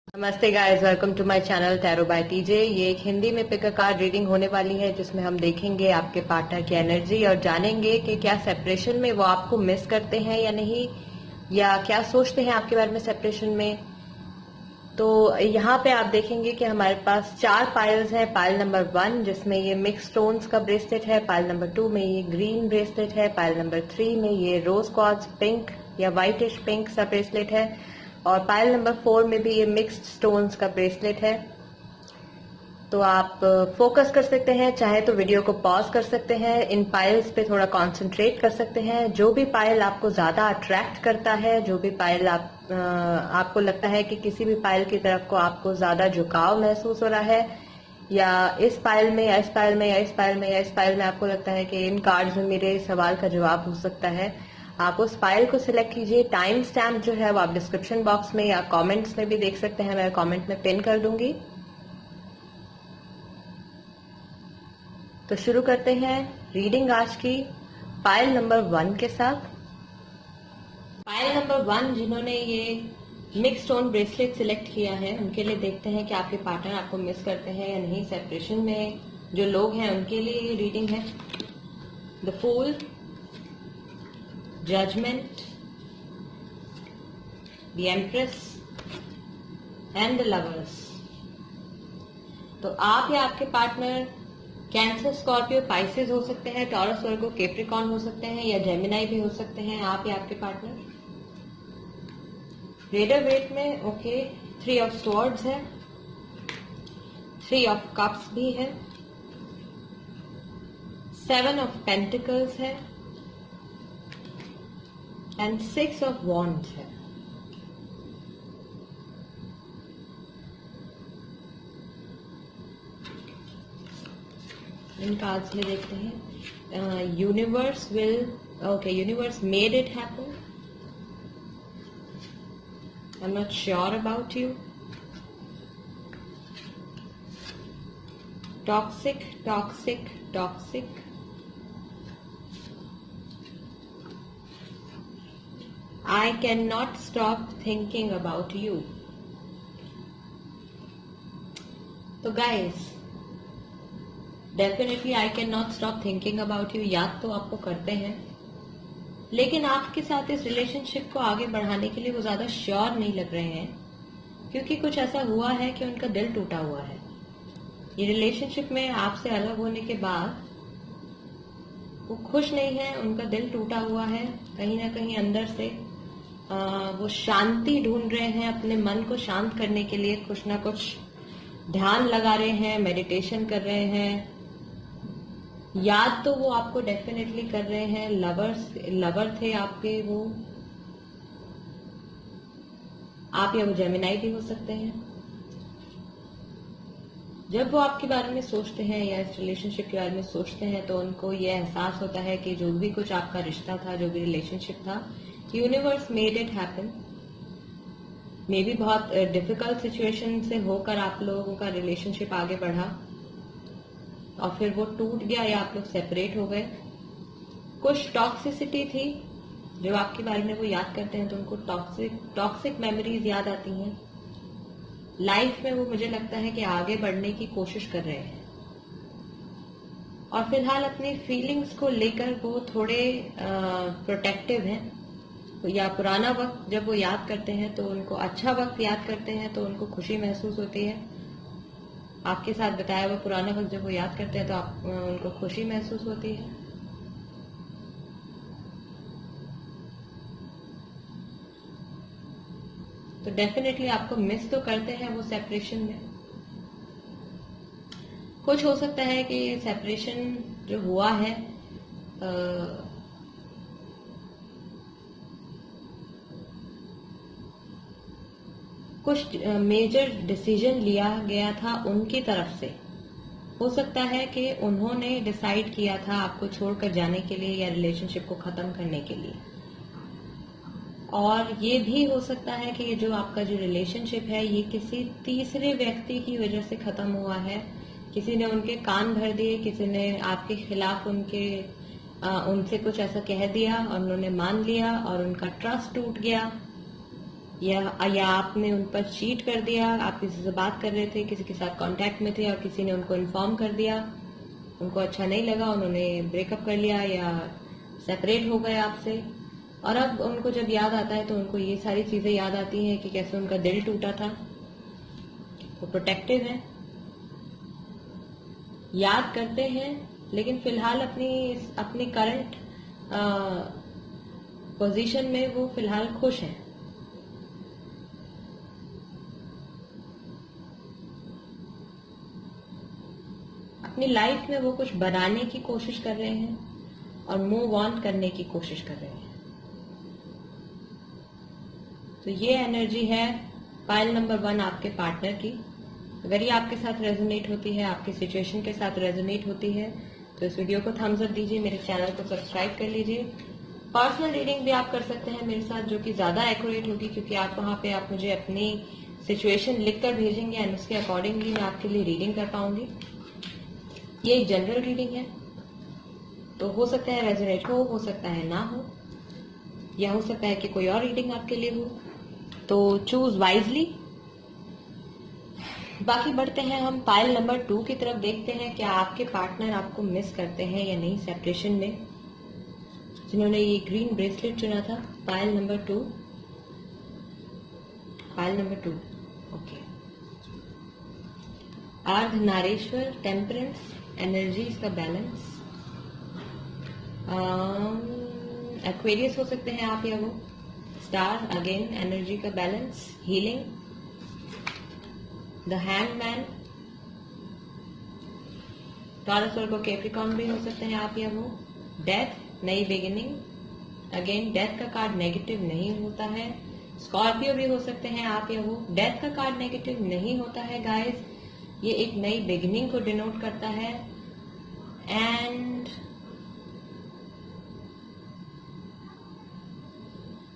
नमस्ते guys, welcome to my channel tarot by TJ. ये एक हिंदी में पिक अ कार्ड रीडिंग होने वाली है जिसमें हम देखेंगे आपके पार्टनर की एनर्जी और जानेंगे कि क्या सेपरेशन में वो आपको मिस करते हैं या नहीं, या क्या सोचते हैं आपके बारे में सेपरेशन में। तो यहाँ पे आप देखेंगे कि हमारे पास 4 पाइल्स हैं। पाइल नंबर 1 जिसमें ये मिक्स स्टोन्स का ब्रेसलेट है, पाइल नंबर 2 में ये ग्रीन ब्रेसलेट है, पाइल नंबर 3 में ये रोज क्वार्ट्ज पिंक या व्हाइटिश पिंक सा ब्रेसलेट है, और पाइल नंबर 4 में भी ये मिक्स्ड स्टोन्स का ब्रेसलेट है। तो आप फोकस कर सकते हैं, चाहे तो वीडियो को पॉज कर सकते हैं, इन पाइल्स पे थोड़ा कंसंट्रेट कर सकते हैं। जो भी पाइल आपको ज्यादा अट्रैक्ट करता है, जो भी पाइल आपको लगता है कि किसी भी पाइल की तरफ को आपको ज्यादा झुकाव महसूस हो रहा है, या इस पाइल में या इस पाइल में या इस पाइल में या इस पाइल में आपको लगता है कि इन कार्ड्स में मेरे सवाल का जवाब हो सकता है, आप उस फाइल को सिलेक्ट कीजिए। टाइम स्टैम्प जो है वो आप डिस्क्रिप्शन बॉक्स में या कमेंट्स में भी देख सकते हैं, मैं कमेंट में पिन कर दूंगी। तो शुरू करते हैं रीडिंग आज की फाइल नंबर 1 के साथ। फाइल नंबर 1 जिन्होंने ये मिक्स स्टोन ब्रेसलेट सिलेक्ट किया है, उनके लिए देखते हैं कि आपके पार्टनर आपको मिस करते हैं या नहीं। सेपरेशन में जो लोग हैं उनके लिए ये रीडिंग है। The fool, judgement, the empress and the lovers. तो आप या आपके पार्टनर कैंसर, स्कॉर्पियो, पाइसेस हो सकते हैं, टॉरस, वर्गो, कैप्रिकॉर्न हो सकते हैं, या जेमिनाई भी हो सकते हैं आप या आपके पार्टनर। रेडर वेट में ओके 3 ऑफ स्वॉर्ड्स है, 3 ऑफ कप्स भी है, 7 ऑफ पेंटिकल्स है एंड 6 ऑफ वॉन्ड्स है। इन कार्ड्स में देखते हैं universe will, okay, universe made it happen, I am not sure about you, toxic toxic toxic, I cannot stop thinking about you। तो guys, definitely I can not stop thinking about you याद तो आपको करते हैं, लेकिन आपके साथ इस रिलेशनशिप को आगे बढ़ाने के लिए वो ज्यादा श्योर नहीं लग रहे हैं, क्योंकि कुछ ऐसा हुआ है कि उनका दिल टूटा हुआ है। ये रिलेशनशिप में आपसे अलग होने के बाद वो खुश नहीं है, उनका दिल टूटा हुआ है। कहीं ना कहीं अंदर से वो शांति ढूंढ रहे हैं, अपने मन को शांत करने के लिए कुछ ना कुछ ध्यान लगा रहे हैं, मेडिटेशन कर रहे हैं। याद तो वो आपको डेफिनेटली कर रहे हैं। लवर थे आपके वो, आप या वो जेमिनाई भी हो सकते हैं। जब वो आपके बारे में सोचते हैं या इस रिलेशनशिप के बारे में सोचते हैं, तो उनको ये एहसास होता है कि जो भी कुछ आपका रिश्ता था, जो भी रिलेशनशिप था, universe made it happen. May be बहुत डिफिकल्ट सिचुएशन से होकर आप लोगों का रिलेशनशिप आगे बढ़ा और फिर वो टूट गया या आप लोग सेपरेट हो गए। कुछ टॉक्सिसिटी थी जो आपके बारे में वो याद करते हैं, तो उनको टॉक्सिक मेमोरीज याद आती हैं। लाइफ में वो मुझे लगता है कि आगे बढ़ने की कोशिश कर रहे हैं, और फिलहाल अपनी फीलिंग्स को लेकर वो थोड़े प्रोटेक्टिव हैं। या पुराना वक्त जब वो याद करते हैं तो उनको, अच्छा वक्त याद करते हैं तो उनको खुशी महसूस होती है। आपके साथ बताया हुआ पुराना वक्त जब वो याद करते हैं तो उनको खुशी महसूस होती है। तो डेफिनेटली आपको मिस तो करते हैं वो सेपरेशन में। कुछ हो सकता है कि सेपरेशन जो हुआ है कुछ मेजर डिसीजन लिया गया था उनकी तरफ से। हो सकता है कि उन्होंने डिसाइड किया था आपको छोड़कर जाने के लिए या रिलेशनशिप को खत्म करने के लिए। और ये भी हो सकता है कि ये जो आपका जो रिलेशनशिप है, ये किसी तीसरे व्यक्ति की वजह से खत्म हुआ है। किसी ने उनके कान भर दिए, किसी ने आपके खिलाफ उनसे कुछ ऐसा कह दिया और उन्होंने मान लिया और उनका ट्रस्ट टूट गया। या आपने उन पर चीट कर दिया, आप किसी से बात कर रहे थे, किसी के साथ कांटेक्ट में थे और किसी ने उनको इन्फॉर्म कर दिया, उनको अच्छा नहीं लगा, उन्होंने ब्रेकअप कर लिया या सेपरेट हो गए आपसे, और अब उनको जब याद आता है तो उनको ये सारी चीजें याद आती हैं कि कैसे उनका दिल टूटा था। वो प्रोटेक्टिव है, याद करते हैं, लेकिन फिलहाल अपनी करंट पोजीशन में वो फिलहाल खुश हैं। अपनी लाइफ में वो कुछ बनाने की कोशिश कर रहे हैं और मूव ऑन करने की कोशिश कर रहे हैं। तो ये एनर्जी है पाइल नंबर 1 आपके पार्टनर की। अगर ये आपके साथ रेजोनेट होती है, आपकी सिचुएशन के साथ रेजोनेट होती है, तो इस वीडियो को थम्स अप दीजिए, मेरे चैनल को सब्सक्राइब कर लीजिए। पर्सनल रीडिंग भी आप कर सकते हैं मेरे साथ, जो कि ज्यादा एक्यूरेट होगी, क्योंकि आप वहां पे आप मुझे अपनी सिचुएशन लिखकर भेजेंगे एंड उसके अकॉर्डिंगली मैं आपके लिए रीडिंग कर पाऊंगी। ये एक जनरल रीडिंग है, तो हो सकता है रेजोनेट हो सकता है ना हो, या हो सकता है कि कोई और रीडिंग आपके लिए हो, तो चूज वाइजली। बाकी बढ़ते हैं हम पाइल नंबर 2 की तरफ, देखते हैं क्या आपके पार्टनर आपको मिस करते हैं या नहीं सेपरेशन में। जिन्होंने ये ग्रीन ब्रेसलेट चुना था, pile number 2, pile number 2, okay. Ardhanarishvara, temperance, energies का बैलेंस, एक्वेरियस हो सकते हैं आप या वो, स्टार, अगेन एनर्जी का balance, healing, the hangman, Taurus और कैप्रिकॉर्न भी हो सकते हैं आप या वो, डेथ, नई बिगिनिंग, अगेन डेथ का कार्ड नेगेटिव नहीं होता है, स्कॉर्पियो भी हो सकते हैं आप या वो। डेथ का कार्ड नेगेटिव नहीं होता है गाइस, ये एक नई बिगिनिंग को डिनोट करता है। एंड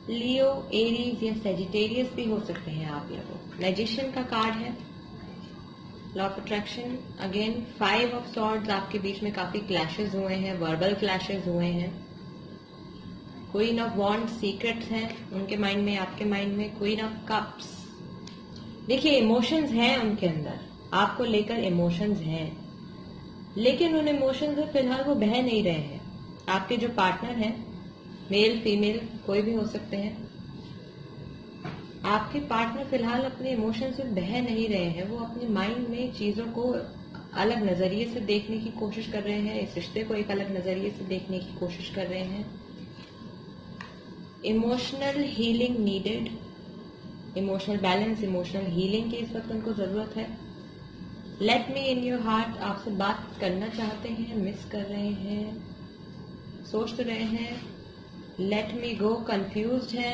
लियो, एरीज या सेजिटेरियस भी हो सकते हैं आप या वो। मैजिशियन का कार्ड है, law of attraction, again 5 of swords, आपके बीच में काफी क्लैशेस हुए हैं, वर्बल क्लैशेस हुए हैं। क्वीन ऑफ वॉन्ड, सीक्रेट्स हैं उनके माइंड में, आपके माइंड में। क्वीन ऑफ कप्स, देखिए इमोशंस हैं उनके अंदर, आपको लेकर इमोशंस हैं, लेकिन उन इमोशंस से फिलहाल वो बह नहीं रहे हैं। आपके जो पार्टनर हैं, मेल फीमेल कोई भी हो सकते हैं, आपके पार्टनर फिलहाल अपने इमोशन से बह नहीं रहे हैं। वो अपने माइंड में चीजों को अलग नजरिए से देखने की कोशिश कर रहे हैं, इस रिश्ते को एक अलग नजरिए से देखने की कोशिश कर रहे हैं। Emotional healing needed, emotional balance, emotional healing की इस वक्त उनको जरूरत है। Let me in your heart, आपसे बात करना चाहते हैं, मिस कर रहे हैं, सोच तो रहे हैं। लेट मी गो, कंफ्यूज्ड है,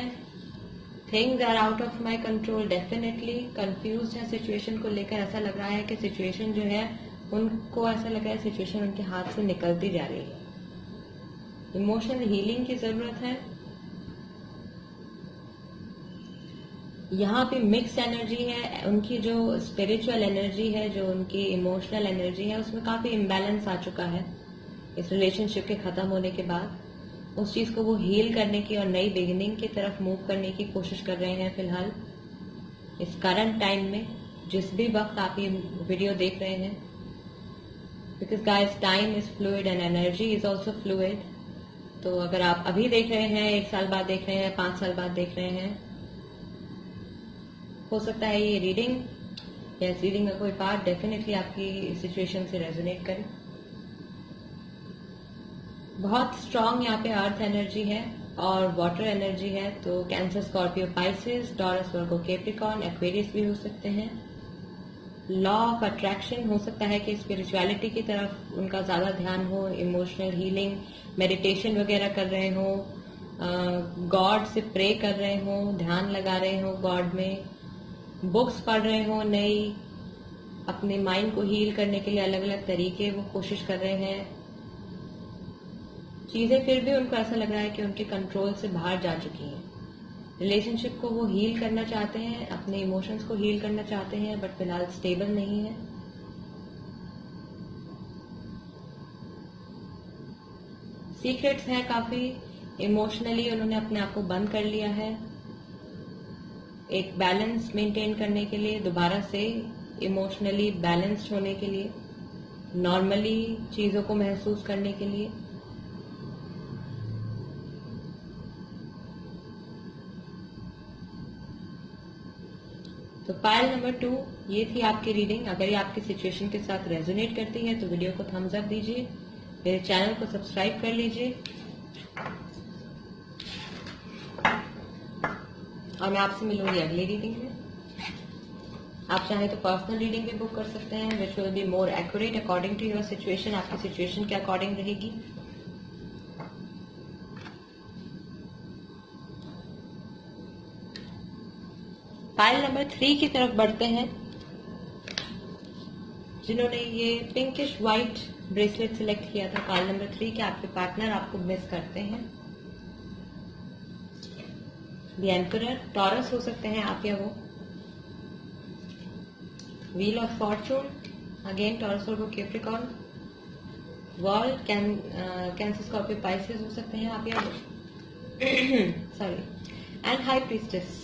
things are out of my control, definitely confuse है सिचुएशन को लेकर। ऐसा लग रहा है कि सिचुएशन जो है, उनको ऐसा लग रहा है सिचुएशन उनके हाथ से निकलती जा रही है। इमोशनल हीलिंग की जरूरत है। यहाँ पे मिक्स एनर्जी है, उनकी जो स्पिरिचुअल एनर्जी है, जो उनकी इमोशनल एनर्जी है, उसमें काफी इम्बैलेंस आ चुका है इस रिलेशनशिप के खत्म होने के बाद। उस चीज को वो हील करने की और नई बिगिनिंग की तरफ मूव करने की कोशिश कर रहे हैं फिलहाल इस करंट टाइम में, जिस भी वक्त आप ये वीडियो देख रहे हैं। Because guys time is fluid and energy is also fluid. तो अगर आप अभी देख रहे हैं, 1 साल बाद देख रहे हैं, 5 साल बाद देख रहे हैं, हो सकता है ये रीडिंग या इस रीडिंग का कोई पार्ट डेफिनेटली आपकी सिचुएशन से रेजोनेट करे। बहुत स्ट्रांग यहाँ पे अर्थ एनर्जी है और वाटर एनर्जी है, तो कैंसर, स्कॉर्पियो, पाइसेस, टॉरस, वर्गो, कैप्रिकॉर्न, एक्वेरियस भी हो सकते हैं। लॉ ऑफ अट्रैक्शन हो सकता है कि स्पिरिचुअलिटी की तरफ उनका ज्यादा ध्यान हो, इमोशनल हीलिंग, मेडिटेशन वगैरह कर रहे हो, गॉड से प्रे कर रहे हो, ध्यान लगा रहे हो गॉड में, बुक्स पढ़ रहे हो नई, अपने माइंड को हील करने के लिए अलग अलग तरीके वो कोशिश कर रहे हैं। चीजें फिर भी उनको ऐसा लग रहा है कि उनके कंट्रोल से बाहर जा चुकी हैं। रिलेशनशिप को वो हील करना चाहते हैं, अपने इमोशंस को हील करना चाहते हैं, बट फिलहाल स्टेबल नहीं है। सीक्रेट्स हैं काफी, इमोशनली उन्होंने अपने आप को बंद कर लिया है। एक बैलेंस मेंटेन करने के लिए, दोबारा से इमोशनली बैलेंस्ड होने के लिए, नॉर्मली चीजों को महसूस करने के लिए। तो पाइल नंबर 2 ये थी आपकी रीडिंग। अगर ये आपकी सिचुएशन के साथ रेजोनेट करती है तो वीडियो को थम्स अप दीजिए, मेरे चैनल को सब्सक्राइब कर लीजिए, और मैं आपसे मिलूंगी अगली रीडिंग में। आप चाहे तो पर्सनल रीडिंग भी बुक कर सकते हैं, which will be more accurate according to your situation. आपकी सिचुएशन के अकॉर्डिंग रहेगी। फाइल नंबर 3 की तरफ बढ़ते हैं। जिन्होंने ये पिंकिश व्हाइट ब्रेसलेट सिलेक्ट किया था, फाइल नंबर 3 के आपके पार्टनर आपको मिस करते हैं। द एम्परर, टॉरस हो सकते हैं आप या वो। Wheel of fortune, again Taurus और वो Capricorn. World, Cancer Scorpio Pisces हो सकते हैं आप या वो। Sorry. And high priestess,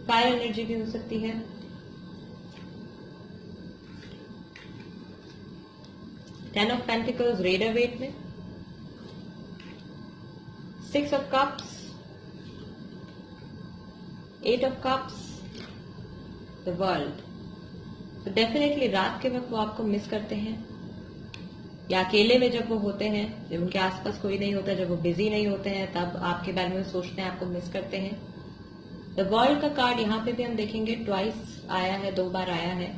fire energy भी हो सकती है। Ten of pentacles Rider Waite में। 6 of cups, 8 of cups, the world. तो डेफिनेटली रात के वक्त वो आपको मिस करते हैं, या अकेले में जब वो होते हैं, जब उनके आसपास कोई नहीं होता, जब वो बिजी नहीं होते हैं, तब आपके बारे में सोचते हैं, आपको मिस करते हैं। द वर्ल्ड का कार्ड यहाँ पे भी हम देखेंगे ट्वाइस आया है, 2 बार आया है।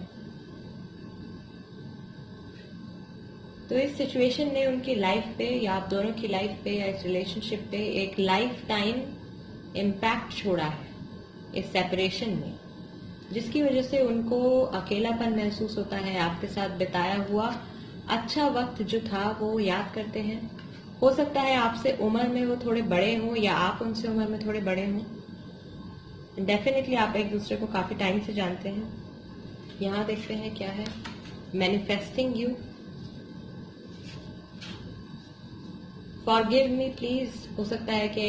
तो इस सिचुएशन ने उनकी लाइफ पे, या आप दोनों की लाइफ पे, या इस रिलेशनशिप पे एक लाइफ टाइम इम्पैक्ट छोड़ा है इस सेपरेशन में, जिसकी वजह से उनको अकेलापन महसूस होता है। आपके साथ बिताया हुआ अच्छा वक्त जो था वो याद करते हैं। हो सकता है आपसे उम्र में वो थोड़े बड़े हों, या आप उनसे उम्र में थोड़े बड़े हों। डेफिनेटली आप एक दूसरे को काफी टाइम से जानते हैं। यहाँ देखते हैं क्या है। Manifesting you, forgive me please. हो सकता है कि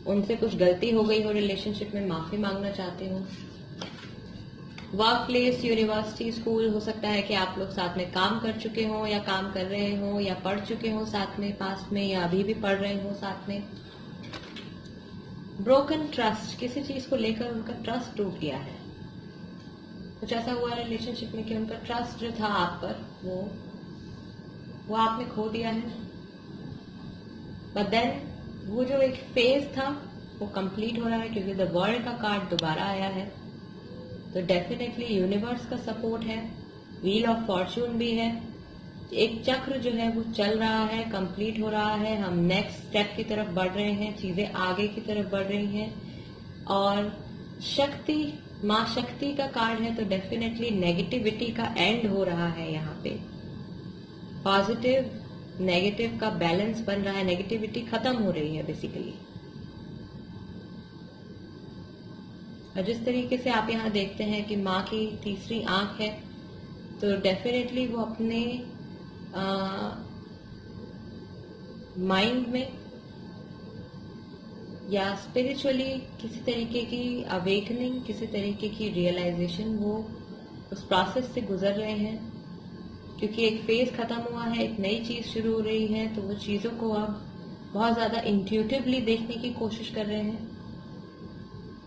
उनसे कुछ गलती हो गई हो रिलेशनशिप में, माफी मांगना चाहते हो। वर्क प्लेस, यूनिवर्सिटी, स्कूल, हो सकता है कि आप लोग साथ में काम कर चुके हो, या काम कर रहे हो, या पढ़ चुके हो साथ में पास्ट में, या अभी भी पढ़ रहे हो साथ में। ब्रोकन ट्रस्ट, किसी चीज को लेकर उनका ट्रस्ट टूट गया है। कुछ ऐसा हुआ रिलेशनशिप में कि उनका ट्रस्ट जो था आप पर, वो आपने खो दिया है। बट देन वो जो एक फेज था वो कंप्लीट हो रहा है, क्योंकि द वर्ल्ड का कार्ड दोबारा आया है। तो डेफिनेटली यूनिवर्स का सपोर्ट है, व्हील ऑफ फॉर्चून भी है। एक चक्र जो है वो चल रहा है, कंप्लीट हो रहा है। हम नेक्स्ट स्टेप की तरफ बढ़ रहे हैं, चीजें आगे की तरफ बढ़ रही हैं। और शक्ति, माँ शक्ति का कार्ड है, तो डेफिनेटली नेगेटिविटी का एंड हो रहा है। यहाँ पे पॉजिटिव नेगेटिव का बैलेंस बन रहा है, नेगेटिविटी खत्म हो रही है बेसिकली। और जिस तरीके से आप यहाँ देखते हैं कि माँ की तीसरी आंख है, तो डेफिनेटली वो अपने माइंड में या स्पिरिचुअली किसी तरीके की अवेकनिंग, किसी तरीके की रियलाइजेशन वो उस प्रोसेस से गुजर रहे हैं। क्योंकि एक फेज खत्म हुआ है, एक नई चीज शुरू हो रही है, तो वो चीजों को अब बहुत ज्यादा इंट्यूटिवली देखने की कोशिश कर रहे हैं।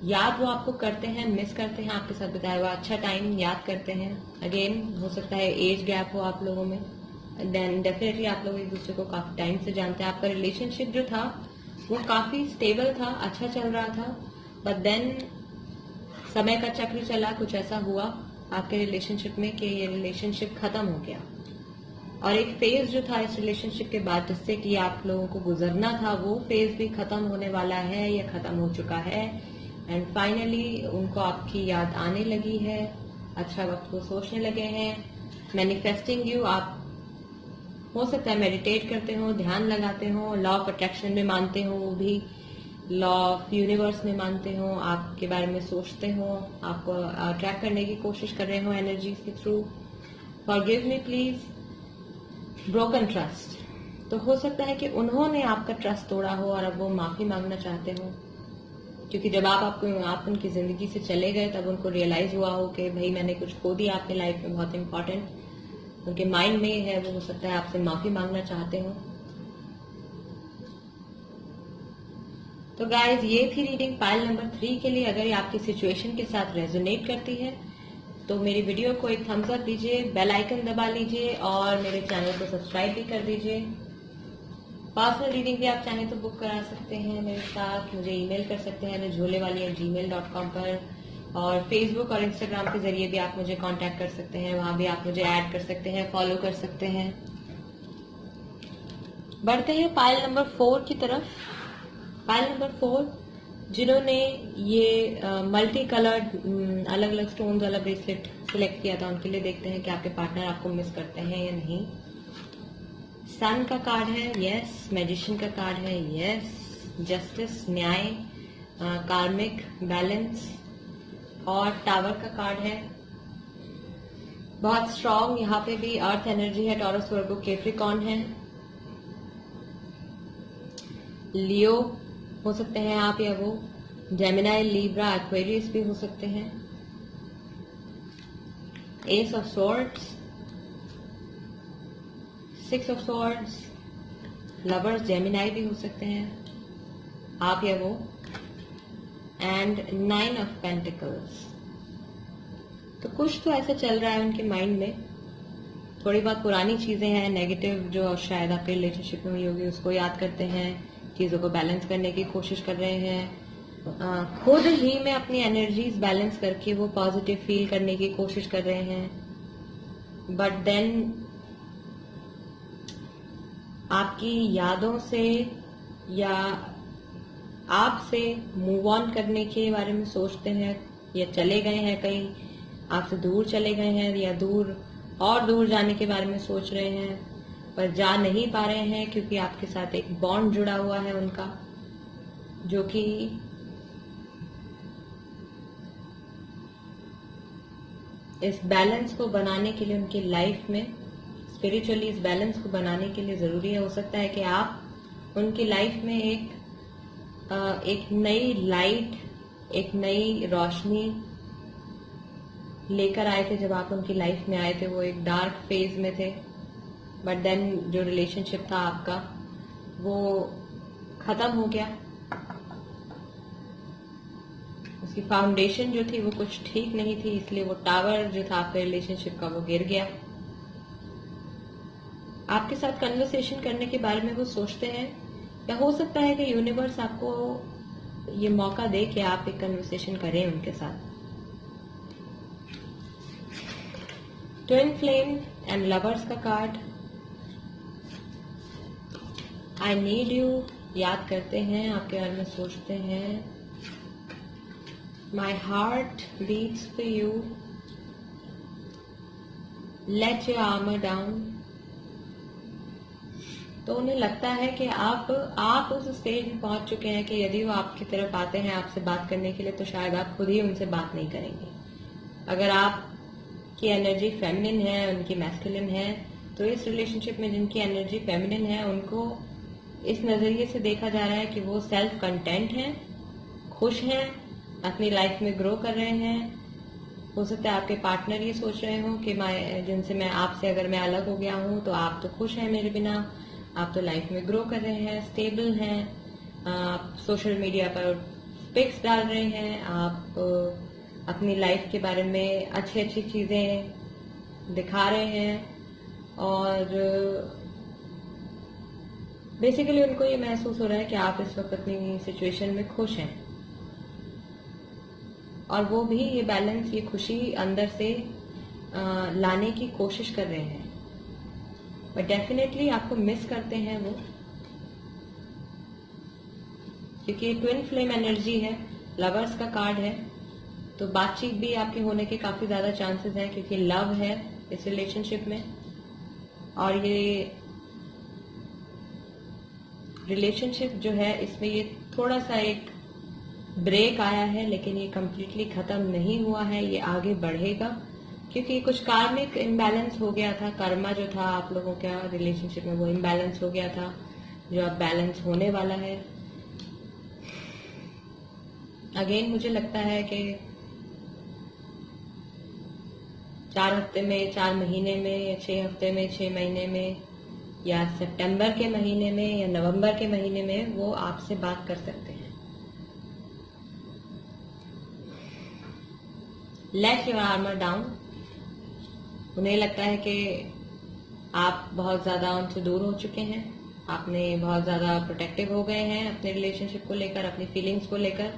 याद वो आपको करते हैं, मिस करते हैं, आपके साथ बिताया हुआ अच्छा टाइम याद करते हैं। अगेन हो सकता है एज गैप हो आप लोगों में, देन डेफिनेटली आप लोग एक दूसरे को काफी टाइम से जानते हैं। आपका रिलेशनशिप जो था वो काफी स्टेबल था, अच्छा चल रहा था। बट देन समय का चक्र चला, कुछ ऐसा हुआ आपके रिलेशनशिप में कि ये रिलेशनशिप खत्म हो गया। और एक फेज जो था इस रिलेशनशिप के बाद जिससे कि आप लोगों को गुजरना था, वो फेज भी खत्म होने वाला है या खत्म हो चुका है। एंड फाइनली उनको आपकी याद आने लगी है, अच्छा वक्त को सोचने लगे हैं। मैनिफेस्टिंग यू, आप हो सकता है मेडिटेट करते हो, ध्यान लगाते हो, लॉ ऑफ अट्रैक्शन में मानते हो, वो भी लॉ ऑफ यूनिवर्स में मानते हो, आपके बारे में सोचते हो, आपको अट्रैक्ट करने की कोशिश कर रहे हो एनर्जीज के through. Forgive me please, broken trust, तो हो सकता है कि उन्होंने आपका ट्रस्ट तोड़ा हो और अब वो माफी मांगना चाहते हो। क्योंकि जब आप उनकी जिंदगी से चले गए तब उनको रियलाइज हुआ हो कि भाई मैंने कुछ खो दिया अपनी लाइफ में बहुत इंपॉर्टेंट, उनके माइंड में है, वो हो सकता है आपसे माफी मांगना चाहते हो। तो गाइज ये थी रीडिंग पाइल नंबर 3 के लिए। अगर ये आपकी सिचुएशन के साथ रेजोनेट करती है तो मेरी वीडियो को एक थम्स अप दीजिए, बेल आइकन दबा लीजिए और मेरे चैनल को सब्सक्राइब भी कर दीजिए। पर्सनल रीडिंग भी आप चाहें तो बुक करा सकते हैं मेरे साथ, मुझे ईमेल कर सकते हैं झोलेवाली@gmail.com पर, और फेसबुक और इंस्टाग्राम के जरिए भी आप मुझे कांटेक्ट कर सकते हैं, वहां भी आप मुझे ऐड कर सकते हैं, फॉलो कर सकते हैं। बढ़ते हैं पाइल नंबर 4 की तरफ। पाइल नंबर 4, जिन्होंने ये मल्टी कलर्ड अलग अलग स्टोन्स वाला ब्रेसलेट सिलेक्ट किया था, उनके लिए देखते हैं कि आपके पार्टनर आपको मिस करते हैं या नहीं। सन का कार्ड है, यस। मैजिशियन का कार्ड है, यस। जस्टिस, न्याय, कार्मिक, बैलेंस, और टावर का कार्ड है। बहुत स्ट्रॉन्ग यहाँ पे भी अर्थ एनर्जी है, टॉरस, वर्गो, कैप्रिकॉर्न है। लियो हो सकते हैं आप, या वो जेमिनाई, लीब्रा, एक्वेरियस भी हो सकते हैं। S of swords, 6 of swords, lovers, Gemini भी हो सकते हैं आप या वो, एंड 9 ऑफ पेंटिकल्स। तो कुछ तो ऐसा चल रहा है उनके माइंड में, थोड़ी बहुत पुरानी चीजें हैं नेगेटिव जो शायद आपके रिलेशनशिप में हुई होगी, उसको याद करते हैं, चीजों को बैलेंस करने की कोशिश कर रहे हैं, खुद ही में अपनी एनर्जीज बैलेंस करके वो पॉजिटिव फील करने की कोशिश कर रहे हैं। बट देन आपकी यादों से या आपसे मूव ऑन करने के बारे में सोचते हैं, या चले गए हैं कहीं, आपसे दूर चले गए हैं, या दूर जाने के बारे में सोच रहे हैं, पर जा नहीं पा रहे हैं क्योंकि आपके साथ एक बॉन्ड जुड़ा हुआ है उनका, जो कि इस बैलेंस को बनाने के लिए उनकी लाइफ में, स्पिरिचुअली इस बैलेंस को बनाने के लिए जरूरी है। हो सकता है कि आप उनकी लाइफ में एक नई लाइट, एक नई रोशनी लेकर आए थे। जब आप उनकी लाइफ में आए थे वो एक डार्क फेज में थे, बट देन जो रिलेशनशिप था आपका वो खत्म हो गया, उसकी फाउंडेशन जो थी वो कुछ ठीक नहीं थी, इसलिए वो टावर जो था आपके रिलेशनशिप का वो गिर गया। आपके साथ कन्वर्सेशन करने के बारे में वो सोचते हैं, या हो सकता है कि यूनिवर्स आपको ये मौका दे कि आप एक कन्वर्सेशन करें उनके साथ। ट्विन फ्लेम एंड लवर्स का कार्ड, आई नीड यू याद करते हैं, आपके बारे में सोचते हैं। My heart beats for you, let your armour down. तो उन्हें लगता है कि आप उस स्टेज में पहुंच चुके हैं कि यदि वो आपकी तरफ आते हैं आपसे बात करने के लिए, तो शायद आप खुद ही उनसे बात नहीं करेंगे। अगर आपकी एनर्जी फेमिनिन है, उनकी मैस्कुलिन है, तो इस रिलेशनशिप में जिनकी एनर्जी फेमिनिन है उनको इस नजरिए से देखा जा रहा है कि वो सेल्फ कंटेंट हैं, खुश हैं, अपनी लाइफ में ग्रो कर रहे हैं। हो सकता है आपके पार्टनर ये सोच रहे हो कि जिनसे मैं आपसे अगर मैं अलग हो गया हूं तो आप तो खुश हैं मेरे बिना, आप तो लाइफ में ग्रो कर रहे हैं, स्टेबल हैं, आप सोशल मीडिया पर पिक्स डाल रहे हैं, आप अपनी लाइफ के बारे में अच्छी अच्छी चीजें दिखा रहे हैं, और बेसिकली उनको ये महसूस हो रहा है कि आप इस वक्त अपनी सिचुएशन में खुश हैं, और वो भी ये बैलेंस, ये खुशी अंदर से लाने की कोशिश कर रहे हैं। बट डेफिनेटली आपको मिस करते हैं वो, क्योंकि ट्विन फ्लेम एनर्जी है, लवर्स का कार्ड है, तो बातचीत भी आपके होने के काफी ज्यादा चांसेस हैं, क्योंकि लव है इस रिलेशनशिप में, और ये रिलेशनशिप जो है इसमें ये थोड़ा सा एक ब्रेक आया है, लेकिन ये कंप्लीटली खत्म नहीं हुआ है, ये आगे बढ़ेगा, क्योंकि कुछ कार्मिक इम्बैलेंस हो गया था। कर्मा जो था आप लोगों का रिलेशनशिप में वो इम्बैलेंस हो गया था, जो अब बैलेंस होने वाला है। अगेन मुझे लगता है कि 4 हफ्ते में, 4 महीने में, या 6 हफ्ते में, 6 महीने में, या सितंबर के महीने में, या नवंबर के महीने में वो आपसे बात कर सकते हैं। Late your armour down. उन्हें लगता है कि आप बहुत ज्यादा उनसे दूर हो चुके हैं, आपने बहुत ज्यादा प्रोटेक्टिव हो गए हैं अपने रिलेशनशिप को लेकर, अपनी फीलिंग्स को लेकर,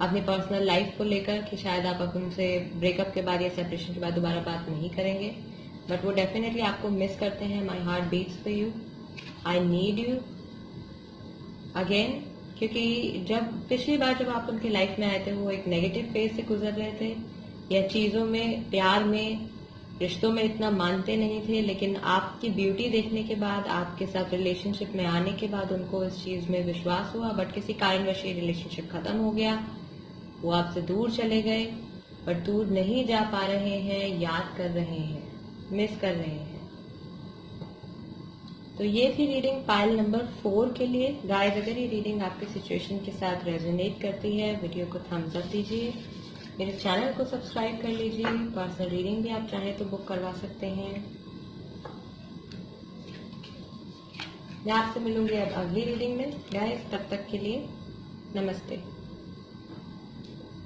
अपनी पर्सनल लाइफ को लेकर, कि शायद आप अब उनसे ब्रेकअप के बाद या सेपरेशन के बाद दोबारा बात नहीं करेंगे। बट वो डेफिनेटली आपको मिस करते हैं। My heart beats for you, I need you again. क्योंकि जब पिछली बार जब आप उनकी लाइफ में आए थे, वो एक नेगेटिव फेज से गुजर रहे थे, या चीजों में, प्यार में, रिश्तों में इतना मानते नहीं थे। लेकिन आपकी ब्यूटी देखने के बाद, आपके साथ रिलेशनशिप में आने के बाद उनको इस चीज में विश्वास हुआ। बट किसी कारणवश ये रिलेशनशिप खत्म हो गया, वो आपसे दूर चले गए। पर दूर नहीं जा पा रहे हैं, याद कर रहे हैं, मिस कर रहे हैं। तो ये थी रीडिंग पाइल नंबर 4 के लिए। गाइस, अगर ये रीडिंग आपकी सिचुएशन के साथ रेजोनेट करती है, वीडियो को थम्स अप दीजिए, मेरे चैनल को सब्सक्राइब कर लीजिए। पर्सनल रीडिंग भी आप चाहें तो बुक करवा सकते हैं। मैं आपसे मिलूंगी अब अगली रीडिंग में। गाइस, तब तक के लिए नमस्ते।